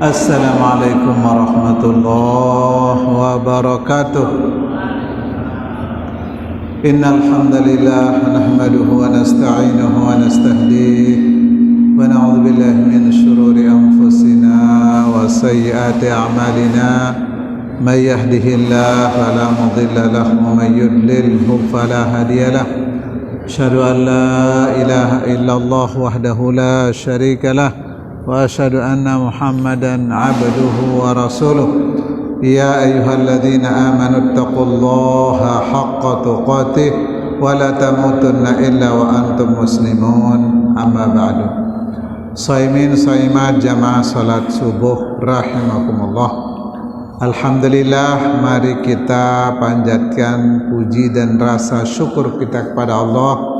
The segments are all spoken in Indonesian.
Assalamualaikum warahmatullahi wabarakatuh. Innal hamdalillah nahmaduhu wa nasta'inuhu wa nastahdihi wa na'udzu billahi min shururi anfusina wa sayyiati a'malina. May yahdihillahu fala mudilla lahu wa may yudlilhu fala hadiya lahu. Asyhadu an la ilaha illallah wahdahu la syarika lah wa asyhadu anna Muhammadan abduhu wa rasuluh. Ya ayyuhalladzina amanu taqullaha haqqa tuqatih wa la tamutunna illa wa antum muslimun. Amma ba'du. Shaimin shaimat jamaah salat subuh rahimakumullah. Alhamdulillah, mari kita panjatkan puji dan rasa syukur kita kepada Allah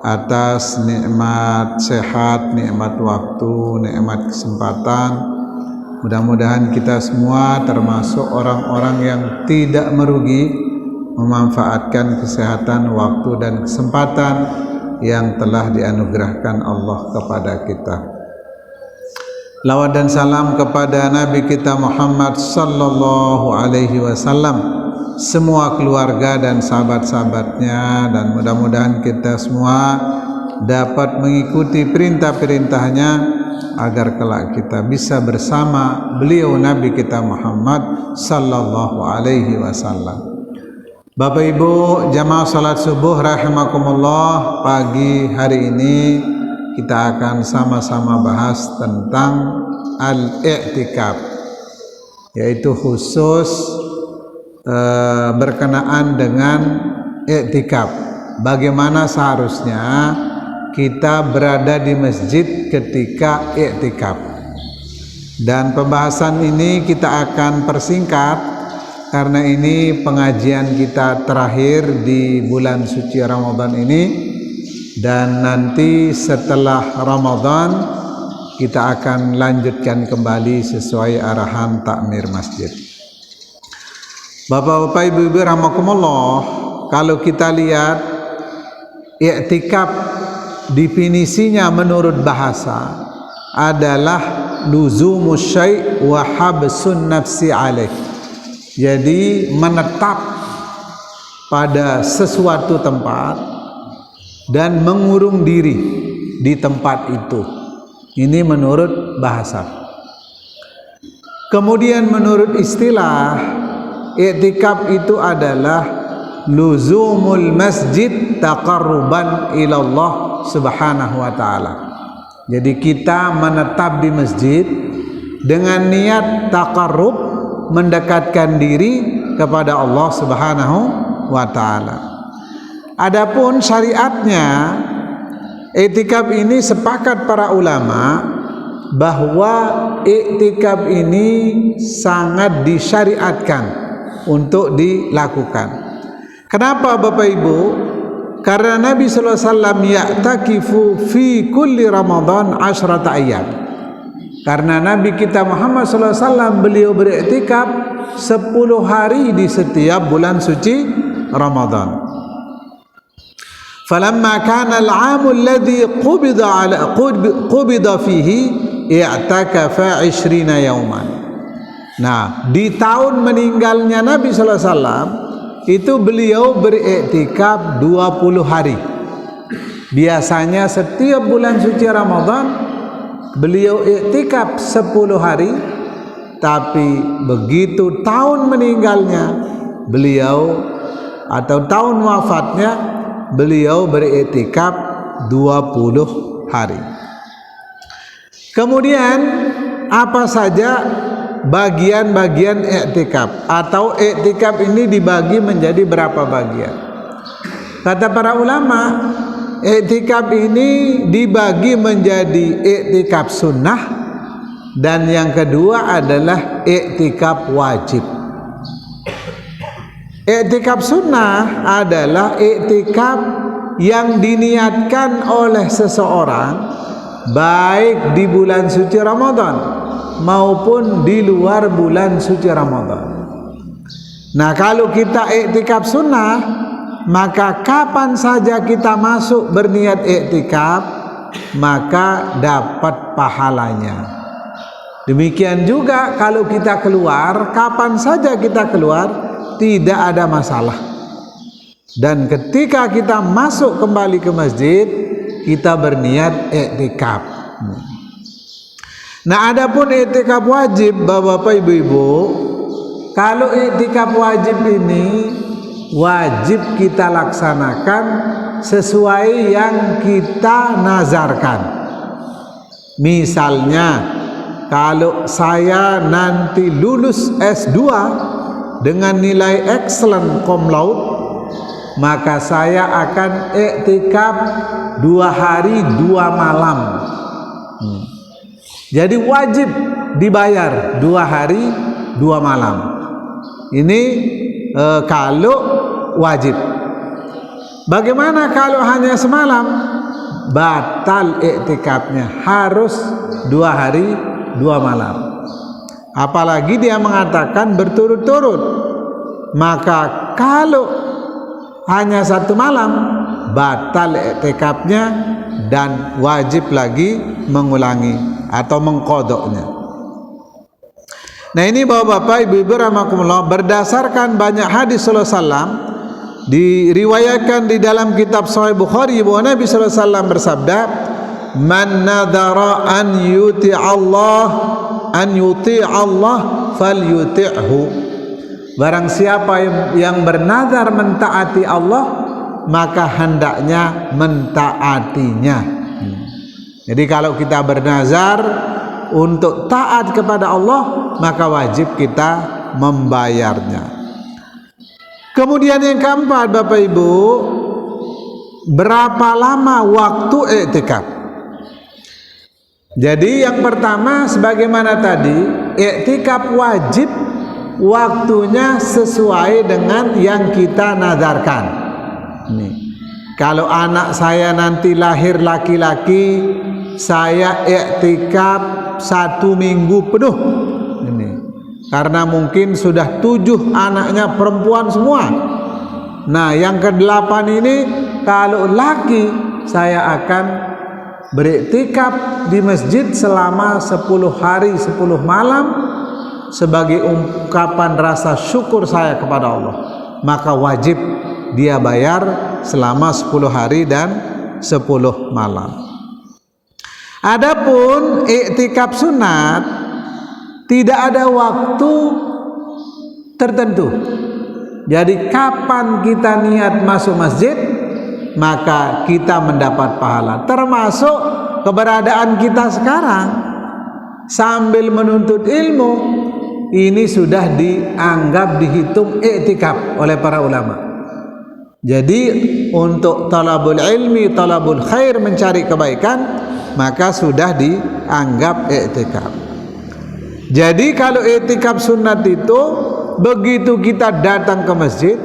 atas nikmat sehat, nikmat waktu, nikmat kesempatan. Mudah-mudahan kita semua termasuk orang-orang yang tidak merugi memanfaatkan kesehatan, waktu dan kesempatan yang telah dianugerahkan Allah kepada kita. Lawat dan salam kepada Nabi kita Muhammad sallallahu alaihi wasallam, semua keluarga dan sahabat-sahabatnya, dan mudah-mudahan kita semua dapat mengikuti perintah-perintahnya agar kelak kita bisa bersama beliau Nabi kita Muhammad sallallahu alaihi wasallam. Bapak Ibu jamaah salat subuh rahimakumullah, pagi hari ini kita akan sama-sama bahas tentang al-i'tikaf, yaitu khusus berkenaan dengan i'tikaf. Bagaimana seharusnya kita berada di masjid ketika i'tikaf. Dan pembahasan ini kita akan persingkat karena ini pengajian kita terakhir di bulan suci Ramadan ini, dan nanti setelah Ramadan kita akan lanjutkan kembali sesuai arahan takmir masjid. Bapak-bapak, ibu-ibu rahimakumullah, kalau kita lihat i'tikaf definisinya menurut bahasa adalah luzumus syai' wa habsun nafsi alaih. Jadi menetap pada sesuatu tempat dan mengurung diri di tempat itu. Ini menurut bahasa. Kemudian menurut istilah, i'tikaf itu adalah luzumul masjid taqarruban ilallah subhanahu wa ta'ala. Jadi kita menetap di masjid dengan niat taqarrub, mendekatkan diri kepada Allah subhanahu wa ta'ala. Adapun syariatnya, i'tikaf ini sepakat para ulama bahwa i'tikaf ini sangat disyariatkan untuk dilakukan. Kenapa Bapak Ibu? Karena Nabi sallallahu alaihi wasallam ya'takifu fi kulli Ramadan 10 ayyam. Karena Nabi kita Muhammad sallallahu alaihi wasallam beliau beriktikaf 10 hari di setiap bulan suci Ramadan. Falamma kana al-'aam alladhi qubida fihi i'takafa 20 yawman. Nah, di tahun meninggalnya Nabi sallallahu alaihi wasallam itu beliau beriktikaf 20 hari. Biasanya setiap bulan suci Ramadan beliau iktikaf 10 hari, tapi begitu tahun meninggalnya beliau atau tahun wafatnya beliau beriktikaf 20 hari. Kemudian apa saja bagian-bagian i'tikaf, atau i'tikaf ini dibagi menjadi berapa bagian? Kata para ulama, i'tikaf ini dibagi menjadi i'tikaf sunnah, dan yang kedua adalah i'tikaf wajib. I'tikaf sunnah adalah i'tikaf yang diniatkan oleh seseorang baik di bulan suci Ramadan maupun di luar bulan suci Ramadan. Nah, kalau kita i'tikaf sunnah, maka kapan saja kita masuk berniat i'tikaf, maka dapat pahalanya. Demikian juga kalau kita keluar, kapan saja kita keluar, tidak ada masalah. Dan ketika kita masuk kembali ke masjid, kita berniat i'tikaf. Nah, adapun i'tikaf wajib, Bapak Ibu-ibu, kalau i'tikaf wajib ini wajib kita laksanakan sesuai yang kita nazarkan. Misalnya, kalau saya nanti lulus S2 dengan nilai excellent cum laude, maka saya akan i'tikaf 2 hari 2 malam. Jadi wajib dibayar 2 hari 2 malam. Ini kalau wajib. Bagaimana kalau hanya semalam? Batal i'tikafnya, harus 2 hari 2 malam. Apalagi dia mengatakan berturut-turut. Maka kalau hanya 1 malam, batal i'tikafnya dan wajib lagi mengulangi atau mengqadha'nya. Nah, ini Bapak-bapak, Ibu-ibu rahimakumullah, berdasarkan banyak hadis sallallahu alaihi wasallam diriwayatkan di dalam kitab Sahih Bukhari bahwa Nabi sallallahu alaihi wasallam bersabda, "Man nadhara an yuti Allah falyuti'hu." Barang siapa yang bernazar mentaati Allah, maka hendaknya mentaatinya. Jadi kalau kita bernazar untuk taat kepada Allah, maka wajib kita membayarnya. Kemudian yang keempat, Bapak Ibu, berapa lama waktu i'tikaf? Jadi yang pertama, sebagaimana tadi, i'tikaf wajib waktunya sesuai dengan yang kita nazarkan. Nih, kalau anak saya nanti lahir laki-laki, saya i'tikaf 1 minggu penuh. Ini karena mungkin sudah 7 anaknya perempuan semua. Nah, yang ke-8 ini kalau laki, saya akan beriktikaf di masjid selama 10 hari 10 malam sebagai ungkapan rasa syukur saya kepada Allah. Maka wajib dia bayar selama 10 hari dan 10 malam. Adapun iktikaf sunat tidak ada waktu tertentu. Jadi kapan kita niat masuk masjid, maka kita mendapat pahala. Termasuk keberadaan kita sekarang sambil menuntut ilmu, ini sudah dianggap dihitung iktikaf oleh para ulama. Jadi untuk talabul ilmi, talabul khair, mencari kebaikan, maka sudah dianggap iktikaf. Jadi kalau iktikaf sunat itu, begitu kita datang ke masjid,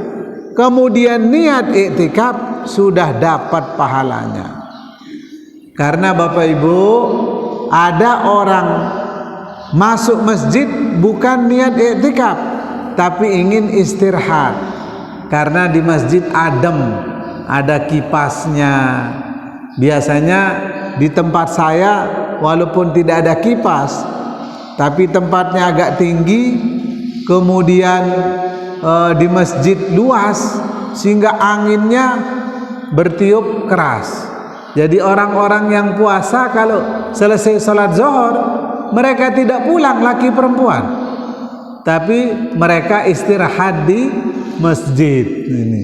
kemudian niat iktikaf, sudah dapat pahalanya. Karena Bapak Ibu, ada orang masuk masjid bukan niat iktikaf, tapi ingin istirahat. Karena di masjid adem, ada kipasnya. Biasanya di tempat saya walaupun tidak ada kipas, tapi tempatnya agak tinggi, kemudian di masjid luas sehingga anginnya bertiup keras. Jadi orang-orang yang puasa kalau selesai sholat zuhur, mereka tidak pulang laki perempuan, tapi mereka istirahat di masjid ini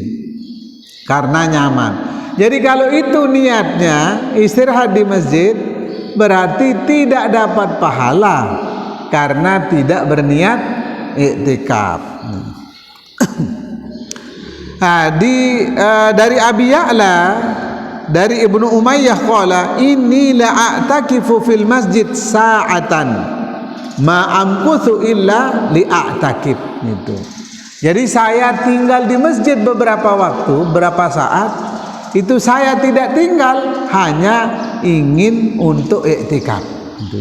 karena nyaman. Jadi kalau itu niatnya istirahat di masjid, berarti tidak dapat pahala karena tidak berniat iktikaf. Nah, dari Abi Ya'la, dari Ibnu Umayyah qala, inni la'atakifu fil masjid sa'atan ma amkuthu illa li'atakif. Gitu. Jadi saya tinggal di masjid beberapa waktu, beberapa saat, itu saya tidak tinggal, hanya ingin untuk iktikaf.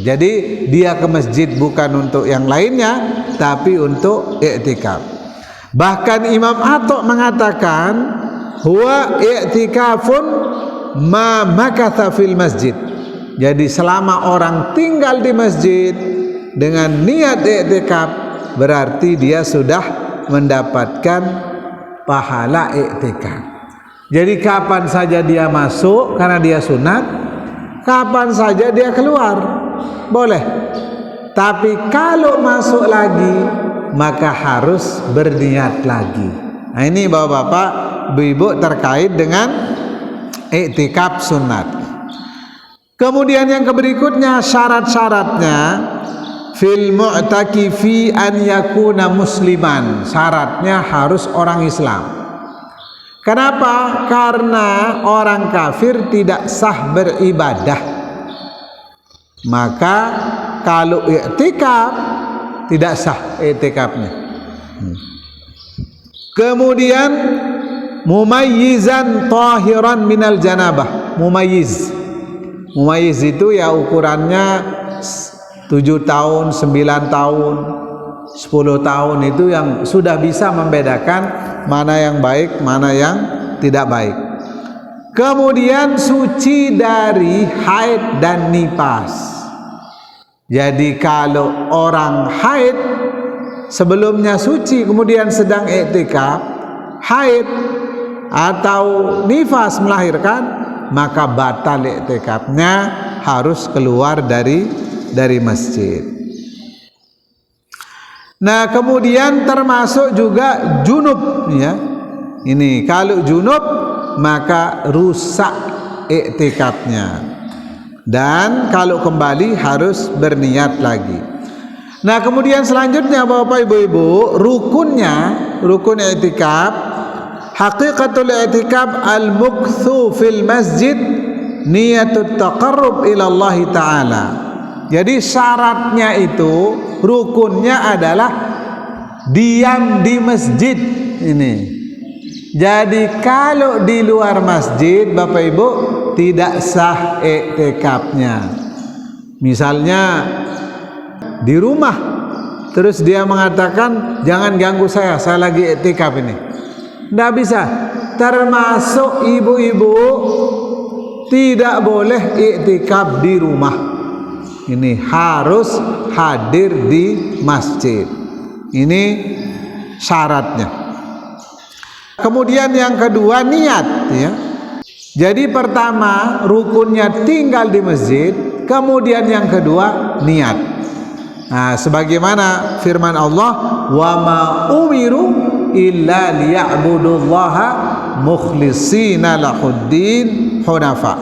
Jadi dia ke masjid bukan untuk yang lainnya, tapi untuk iktikaf. Bahkan Imam Atta mengatakan, huwa i'tikafun ma makatha fil masjid. Jadi selama orang tinggal di masjid, dengan niat i'tikaf, berarti dia sudah mendapatkan pahala i'tikaf. Jadi kapan saja dia masuk karena dia sunat, kapan saja dia keluar boleh. Tapi kalau masuk lagi maka harus berniat lagi. Nah ini bapak-bapak, ibu-ibu terkait dengan i'tikaf sunat. Kemudian yang berikutnya syarat-syaratnya, fil mu'takifi an yakuna musliman. Syaratnya harus orang Islam. Kenapa? Karena orang kafir tidak sah beribadah. Maka kalau i'tikaf tidak sah i'tikafnya. Kemudian mumayyizan tahiran minal janabah. Mumayyiz itu ya ukurannya 7 tahun, 9 tahun, 10 tahun, itu yang sudah bisa membedakan mana yang baik, mana yang tidak baik. Kemudian suci dari haid dan nifas. Jadi kalau orang haid sebelumnya suci kemudian sedang i'tikaf, haid atau nifas melahirkan, maka batal i'tikafnya, harus keluar dari masjid. Nah, kemudian termasuk juga junub ya. Ini kalau junub maka rusak i'tikafnya. Dan kalau kembali harus berniat lagi. Nah, kemudian selanjutnya Bapak Ibu-ibu, rukun i'tikaf, haqiqatul i'tikaf al-mukthu fil masjid niyatut taqarrub ila Allah taala. Jadi syaratnya itu, rukunnya adalah diam di masjid ini. Jadi kalau di luar masjid Bapak Ibu tidak sah i'tikafnya. Misalnya di rumah terus dia mengatakan jangan ganggu saya lagi i'tikaf ini. Tidak bisa. Termasuk ibu-ibu tidak boleh i'tikaf di rumah. Ini harus hadir di masjid. Ini syaratnya. Kemudian yang kedua niat ya. Jadi pertama rukunnya tinggal di masjid, kemudian yang kedua niat. Nah, sebagaimana firman Allah, wa ma umiru illa liya'budullaha mukhlishina lahuddin hunafa.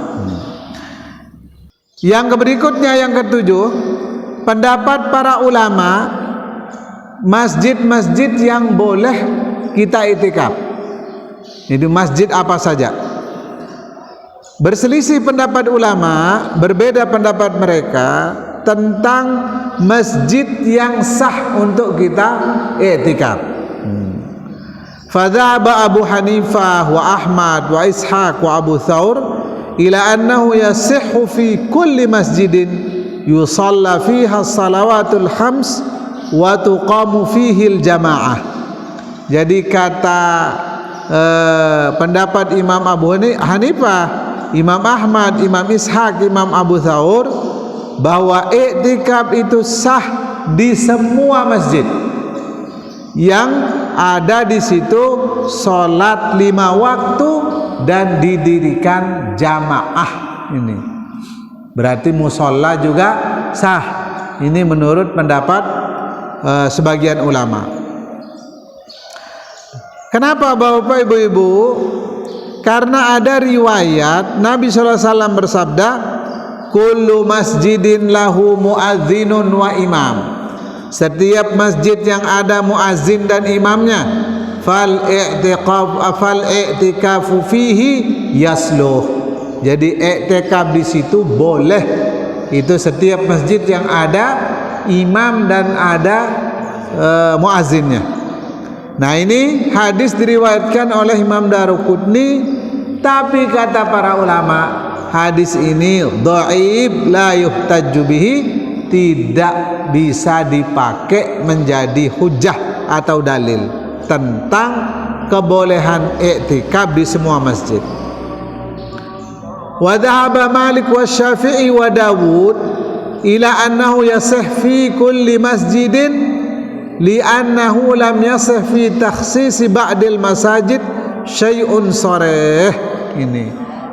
Yang berikutnya yang ketujuh, pendapat para ulama masjid-masjid yang boleh kita i'tikaf. Itu masjid apa saja? Berselisih pendapat ulama, berbeda pendapat mereka tentang masjid yang sah untuk kita i'tikaf. Fadhaba Abu Hanifah wa Ahmad wa Ishaq wa Abu Thawr ila annahu yasihhu fi kulli masjidin yusalla fiha salawatul khams wa tuqamu fihi al-jamaah. Jadi kata pendapat Imam Abu Hanifah, Imam Ahmad, Imam Ishaq, Imam Abu Thawr, bahwa i'tikaf itu sah di semua masjid yang ada di situ sholat 5 waktu dan didirikan jamaah. Ini berarti musola juga sah. Ini menurut pendapat sebagian ulama. Kenapa Bapak Ibu-ibu? Karena ada riwayat Nabi SAW bersabda, kullu masjidin lahu muadzinun wa imam. Setiap masjid yang ada muazzin dan imamnya, fal i'tikafu fihi yasluh. Jadi i'tikaf di situ boleh. Itu setiap masjid yang ada imam dan ada muazzinnya. Nah, ini hadis diriwayatkan oleh Imam Daruqutni, tapi kata para ulama hadis ini dhaif, la yuhtajju bihi, tidak bisa dipakai menjadi hujah atau dalil tentang kebolehan i'tikaf di semua masjid. Wa dhahaba Malik wa Syafi'i wa Dawud ila annahu yasih fi kulli masjidin li'annahu lam yasih fi takhsisi ba'dil masajid syai'un sarih. Ini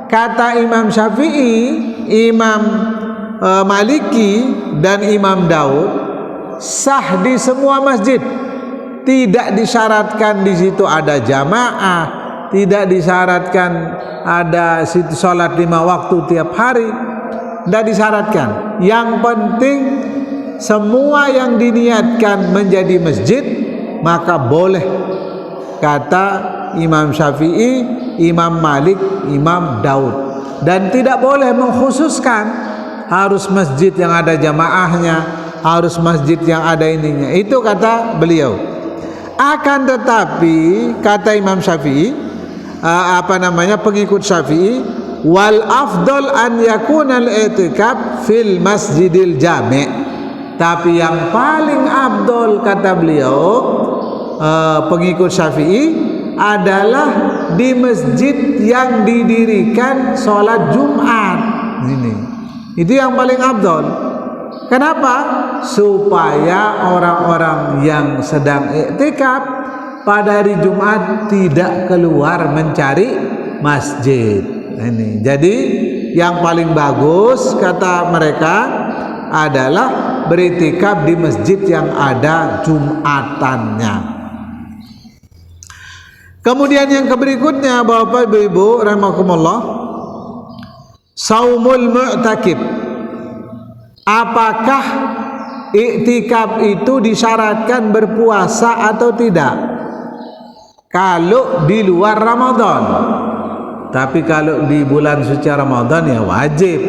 kata Imam Syafi'i, Imam Maliki dan Imam Daud, sah di semua masjid. Tidak disyaratkan di situ ada jamaah, tidak disyaratkan ada situ sholat 5 waktu tiap hari, tidak disyaratkan. Yang penting semua yang diniatkan menjadi masjid maka boleh. Kata Imam Syafi'i, Imam Malik, Imam Daud. Dan tidak boleh mengkhususkan harus masjid yang ada jamaahnya, harus masjid yang ada ininya. Itu kata beliau. Akan tetapi kata Imam Syafi'i, pengikut Syafi'i, wal afdal an yakuna al-i'tikaf fil masjidil jami'. Tapi yang paling afdal kata beliau, pengikut Syafi'i, adalah di masjid yang didirikan sholat Jumat. Ini itu yang paling afdal. Kenapa? Supaya orang-orang yang sedang iktikaf pada hari Jumat tidak keluar mencari masjid. Ini. Jadi yang paling bagus kata mereka adalah beriktikaf di masjid yang ada Jumatannya. Kemudian yang berikutnya, Bapak Ibu rahimakumullah, saumul mu'takif. Apakah iktikaf itu disyaratkan berpuasa atau tidak? Kalau di luar Ramadan. Tapi kalau di bulan suci Ramadan ya wajib.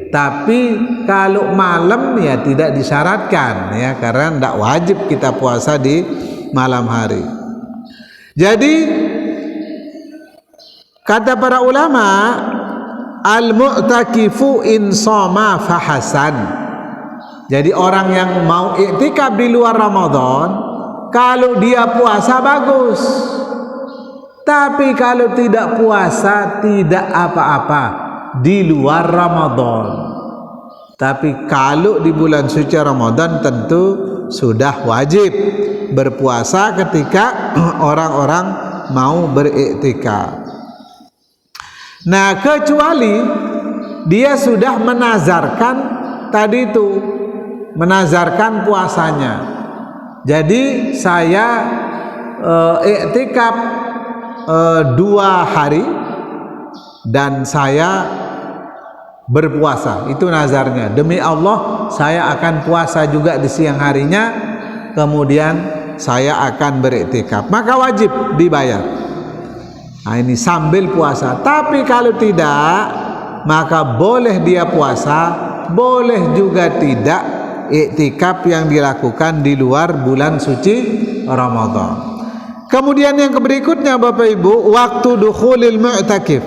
Tapi kalau malam ya tidak disyaratkan ya, karena tidak wajib kita puasa di malam hari. Jadi kata para ulama, al-mu'takifu in shoma fahasan. Jadi orang yang mau iktikaf di luar Ramadan, kalau dia puasa bagus. Tapi kalau tidak puasa tidak apa-apa di luar Ramadan. Tapi kalau di bulan suci Ramadan tentu sudah wajib berpuasa ketika orang-orang mau beriktikaf. Nah, kecuali dia sudah menazarkan tadi itu, menazarkan puasanya. Jadi saya iktikaf 2 hari dan saya berpuasa. Itu nazarnya. Demi Allah saya akan puasa juga di siang harinya, kemudian saya akan beriktikaf. Maka wajib dibayar. Nah, ini sambil puasa. Tapi kalau tidak, maka boleh dia puasa, boleh juga tidak iktikaf yang dilakukan di luar bulan suci Ramadan. Kemudian yang berikutnya Bapak Ibu, waktu dukhulil mu'takif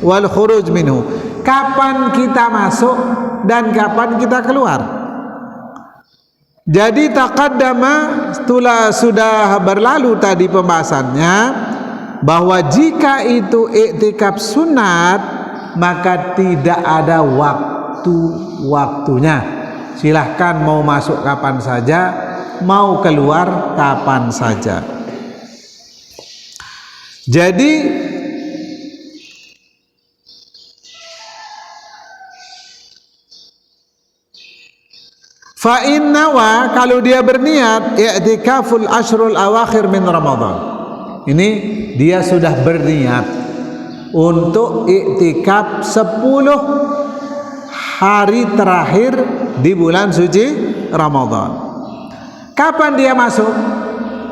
wal khuruj minhu. Kapan kita masuk dan kapan kita keluar. Jadi taqaddama, sudah berlalu tadi pembahasannya, bahwa jika itu iktikaf sunat maka tidak ada waktu-waktunya. Silahkan mau masuk kapan saja, mau keluar kapan saja. Jadi fa innawa, kalau dia berniat i'tikaful ashrul awakhir min Ramadan. Ini dia sudah berniat untuk iktikaf 10 hari terakhir di bulan suci Ramadan. Kapan dia masuk?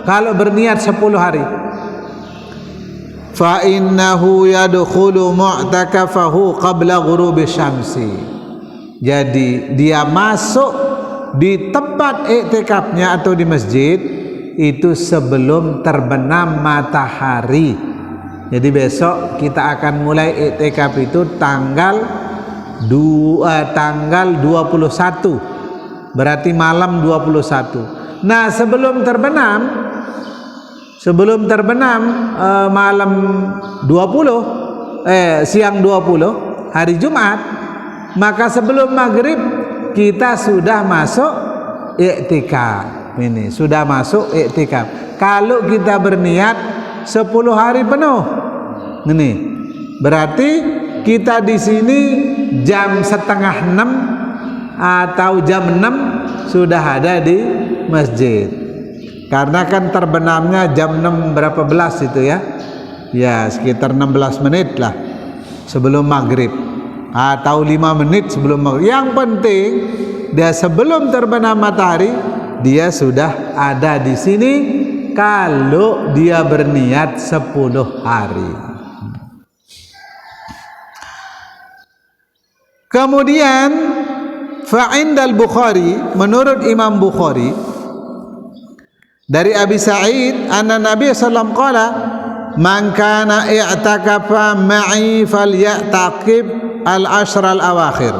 Kalau berniat 10 hari. Fa innahu yadkhulu mu'takafahu qabla ghurubi syamsi. Jadi dia masuk di tempat iktikafnya atau di masjid itu sebelum terbenam matahari. Jadi besok kita akan mulai iktikaf itu tanggal 21, berarti malam 21. Nah, sebelum terbenam malam 20, siang 20 hari Jumat, maka sebelum maghrib kita sudah masuk i'tikaf. Ini sudah masuk i'tikaf. Kalau kita berniat 10 hari penuh, ini berarti kita di sini jam setengah 6 atau jam 6 sudah ada di masjid. Karena kan terbenamnya jam 6 berapa belas itu ya? Ya sekitar 16 menit lah sebelum maghrib atau 5 menit sebelum maghrib. Yang penting dia sebelum terbenam matahari dia sudah ada di sini kalau dia berniat 10 hari. Kemudian fa'indal Bukhari, menurut Imam Bukhari dari Abi Sa'id anna Nabi sallallahu alaihi wasallam qala man kana i'takafa ma'i falyataqib al-ashr al-awakhir.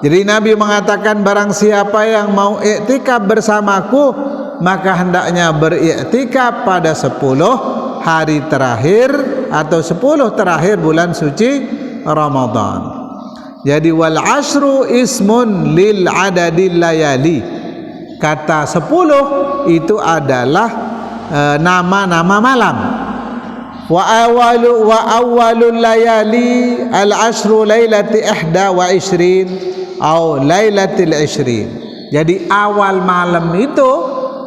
Jadi Nabi mengatakan barang siapa yang mau i'tikaf bersamaku maka hendaknya beriktikaf pada 10 hari terakhir atau 10 terakhir bulan suci Ramadan. Jadi wal ashru ismun lil adadil layali. Kata 10 itu adalah nama-nama malam. Wa awwalul layali al ashru lailati 21 atau lailatil 20. Jadi awal malam itu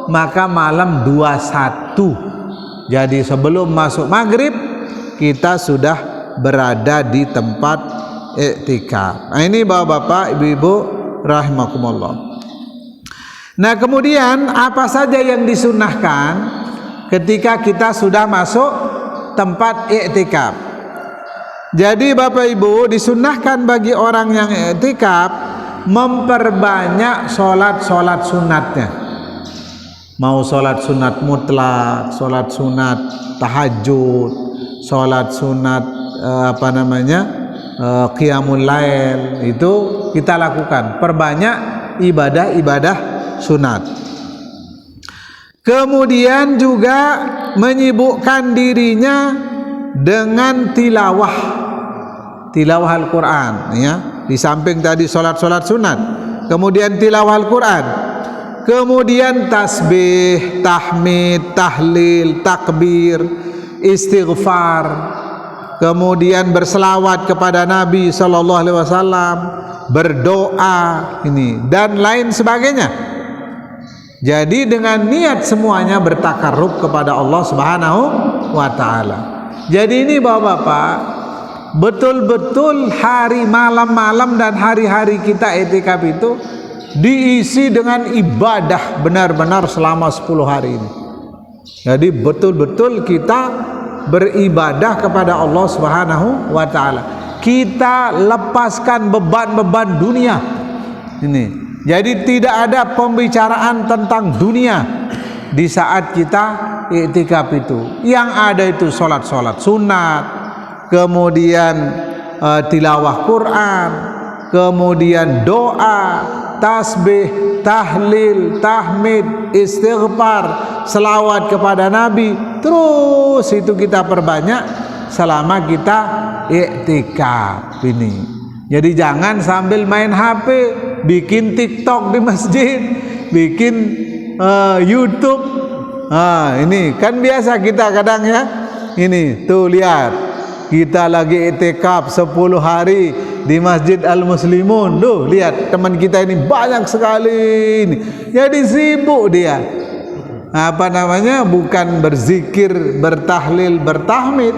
maka malam 21. Jadi sebelum masuk maghrib kita sudah berada di tempat i'tikaf. Nah, ini bapak-bapak, ibu-ibu rahimakumullah. Nah, kemudian apa saja yang disunahkan ketika kita sudah masuk tempat i'tikaf? Jadi bapak ibu disunahkan bagi orang yang i'tikaf memperbanyak sholat sunatnya. Mau sholat sunat mutlak, sholat sunat tahajud, sholat sunat qiyamul lail, itu kita lakukan. Perbanyak ibadah-ibadah sunat. Kemudian juga menyibukkan dirinya dengan tilawah Al-Quran ya. Di samping tadi sholat sunat, kemudian tilawah Al-Quran, kemudian tasbih, tahmid, tahlil, takbir, istighfar, kemudian berselawat kepada Nabi sallallahu alaihi wasallam, berdoa ini dan lain sebagainya. Jadi dengan niat semuanya bertakarrub kepada Allah Subhanahu wa taala. Jadi ini Bapak-bapak, betul-betul hari malam-malam dan hari-hari kita i'tikaf itu diisi dengan ibadah benar-benar selama 10 hari ini. Jadi betul-betul kita beribadah kepada Allah Subhanahu wa taala. Kita lepaskan beban-beban dunia. Ini. Jadi tidak ada pembicaraan tentang dunia di saat kita i'tikaf itu. Yang ada itu salat sunat, kemudian tilawah Quran, kemudian doa, tasbih, tahlil, tahmid, istighfar, selawat kepada Nabi. Terus itu kita perbanyak selama kita i'tikaf ini. Jadi jangan sambil main HP, bikin TikTok di masjid, bikin YouTube. Ini kan biasa kita kadang ya. Ini tuh lihat, kita lagi i'tikaf 10 hari di Masjid Al-Muslimun. Duh, lihat teman kita ini banyak sekali ini. Jadi sibuk dia. Bukan berzikir, bertahlil, bertahmid,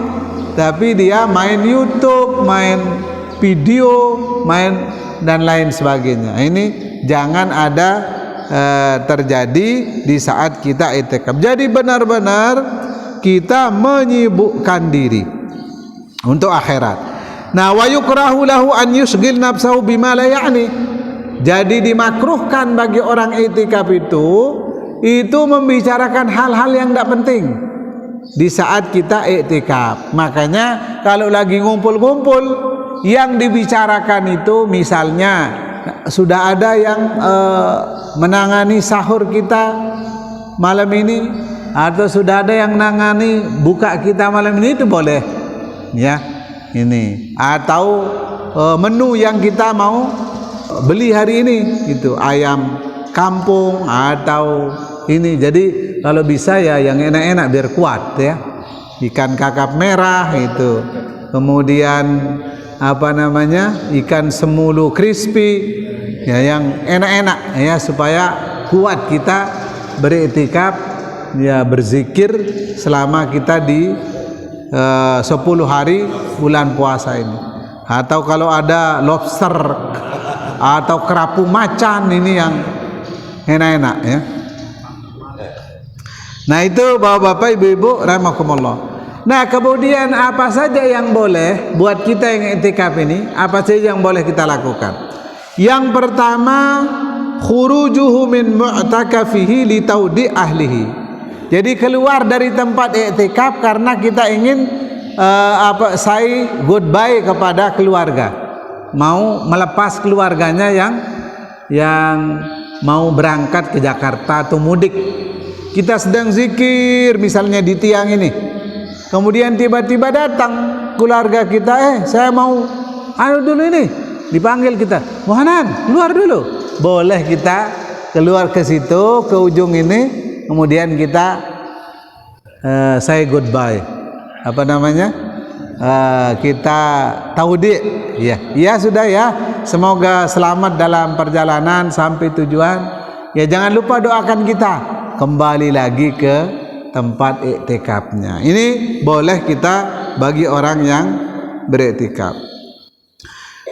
tapi dia main YouTube, main video, main dan lain sebagainya. Ini jangan ada terjadi di saat kita i'tikaf. Jadi benar-benar kita menyibukkan diri untuk akhirat. Nah, wa yukrahu lahu an yusghil nafsahu bima la ya'ni. Jadi dimakruhkan bagi orang i'tikaf itu membicarakan hal-hal yang tidak penting di saat kita i'tikaf. Makanya kalau lagi ngumpul-ngumpul, yang dibicarakan itu misalnya sudah ada yang menangani sahur kita malam ini, atau sudah ada yang menangani buka kita malam ini, itu boleh ya. Ini atau menu yang kita mau beli hari ini gitu, ayam kampung atau ini. Jadi kalau bisa ya yang enak-enak biar kuat ya. Ikan kakap merah itu. Kemudian apa namanya? Ikan semulu crispy. Ya yang enak-enak ya supaya kuat kita beriktikaf ya, berzikir selama kita di 10 hari bulan puasa ini. Atau kalau ada lobster atau kerapu macan, ini yang enak-enak ya. Nah itu bapak-bapak, ibu-ibu rahimakumullah. Nah kemudian apa saja yang boleh buat kita yang iktikaf ini, apa saja yang boleh kita lakukan? Yang pertama, khurujuhu min mu'takafihi li taudi ahlihi. Jadi keluar dari tempat iktikaf karena kita ingin say goodbye kepada keluarga, mau melepas keluarganya yang mau berangkat ke Jakarta atau mudik. Kita sedang zikir misalnya di tiang ini, kemudian tiba-tiba datang keluarga kita, saya mau dulu ini, dipanggil kita, Muhanan keluar dulu. Boleh kita keluar ke situ, ke ujung ini, kemudian kita say goodbye, apa namanya, kita taudi ya sudah ya, semoga selamat dalam perjalanan sampai tujuan ya. Jangan lupa doakan kita kembali lagi ke tempat iktikafnya. Ini boleh kita bagi orang yang beriktikaf.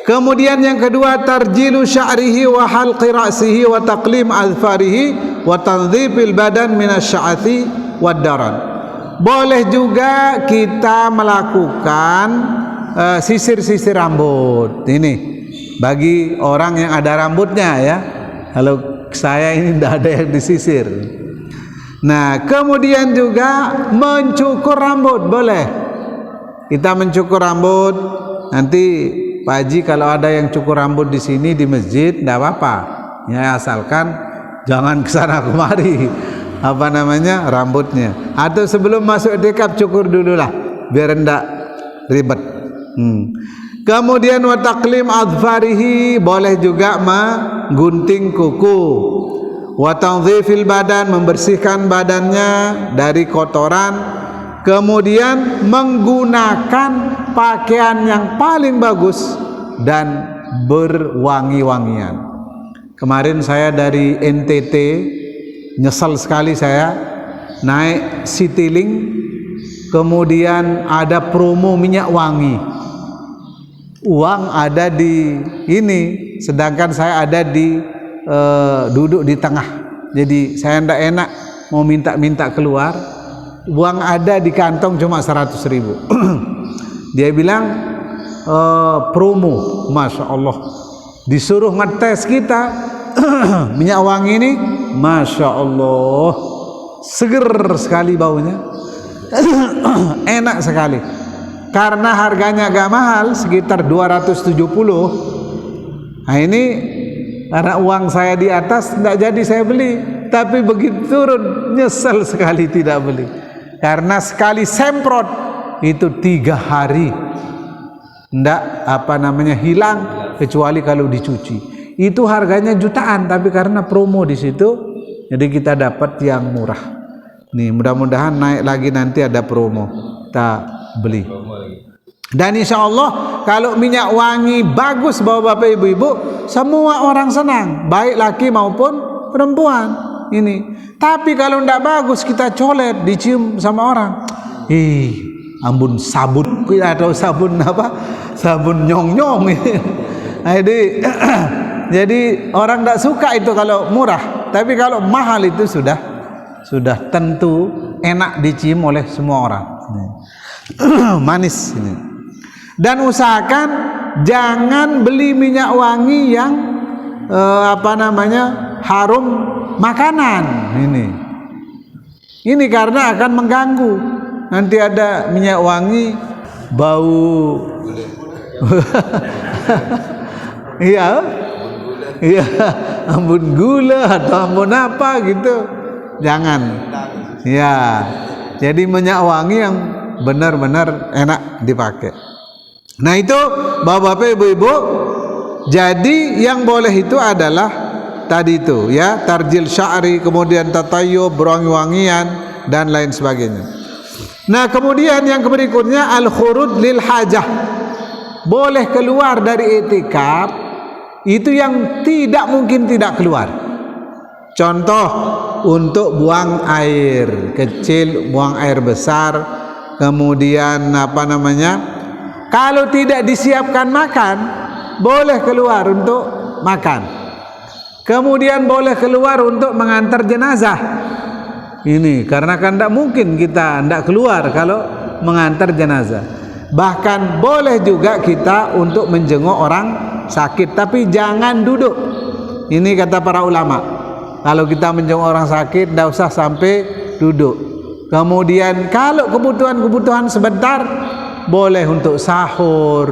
Kemudian yang kedua, tarjilu sya'rihi wa halqi ra'sihi wa taqlim azfarihi wa tanzifil badan minasya'ati wad daran. Boleh juga kita melakukan sisir-sisir rambut. Ini bagi orang yang ada rambutnya ya. Kalau saya ini tidak ada yang disisir. Nah, kemudian juga mencukur rambut boleh. Kita mencukur rambut. Nanti Pak Haji kalau ada yang cukur rambut di sini di masjid tidak apa-apa. Ya asalkan jangan kesana kemari. Apa namanya, rambutnya. Atau sebelum masuk iktikaf cukur dululah biar enggak ribet. Kemudian wa taqlim adfarihi, boleh juga menggunting kuku. Wa tanzifil badan, membersihkan badannya dari kotoran. Kemudian menggunakan pakaian yang paling bagus dan berwangi-wangian. Kemarin saya dari NTT, nyesal sekali saya naik Citylink, kemudian ada promo minyak wangi. Uang ada di ini, sedangkan saya ada di duduk di tengah. Jadi saya tidak enak mau minta keluar. Uang ada di kantong cuma 100.000. Dia bilang promo, masya Allah. Disuruh ngetes kita minyak wangi ini, masya Allah, seger sekali baunya, enak sekali. Karena harganya agak mahal, sekitar 270. Nah ini karena uang saya di atas, tidak jadi saya beli. Tapi begitu turun, nyesal sekali tidak beli. Karena sekali semprot itu 3 hari tidak hilang, kecuali kalau dicuci. Itu harganya jutaan, tapi karena promo di situ, jadi kita dapat yang murah. Nih mudah-mudahan naik lagi nanti ada promo, kita beli. Dan insya Allah kalau minyak wangi bagus bapak-bapak ibu-ibu, semua orang senang, baik laki maupun perempuan. Ini. Tapi kalau tidak bagus kita colet, dicium sama orang, ambun sabun atau sabun apa? Sabun nyong-nyong. Jadi orang tidak suka itu kalau murah. Tapi kalau mahal itu sudah tentu enak dicium oleh semua orang. Manis ini. Dan usahakan jangan beli minyak wangi yang harum makanan ini karena akan mengganggu. Nanti ada minyak wangi bau iya ambun gula atau ambun apa gitu, jangan ya. Jadi minyak wangi yang benar-benar enak dipakai. Nah itu bapak-bapak ibu-ibu Jadi yang boleh itu adalah tadi itu ya, tarjil sya'ri, kemudian tatayyub, wangi-wangian dan lain sebagainya. Nah, kemudian yang berikutnya al-khurud lil hajah. Boleh keluar dari i'tikaf itu yang tidak mungkin tidak keluar. Contoh, untuk buang air kecil, buang air besar, kemudian kalau tidak disiapkan makan, boleh keluar untuk makan. Kemudian boleh keluar untuk mengantar jenazah. Ini karena kan tidak mungkin kita tidak keluar kalau mengantar jenazah. Bahkan boleh juga kita untuk menjenguk orang sakit, tapi jangan duduk. Ini kata para ulama. Kalau kita menjenguk orang sakit, tidak usah sampai duduk. Kemudian kalau kebutuhan sebentar, boleh untuk sahur,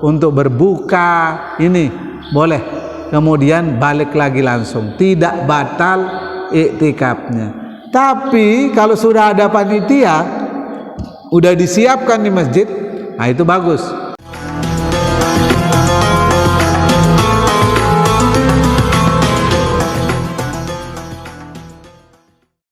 untuk berbuka, ini boleh. Kemudian balik lagi langsung, tidak batal iktikafnya. Tapi kalau sudah ada panitia, udah disiapkan di masjid, nah itu bagus.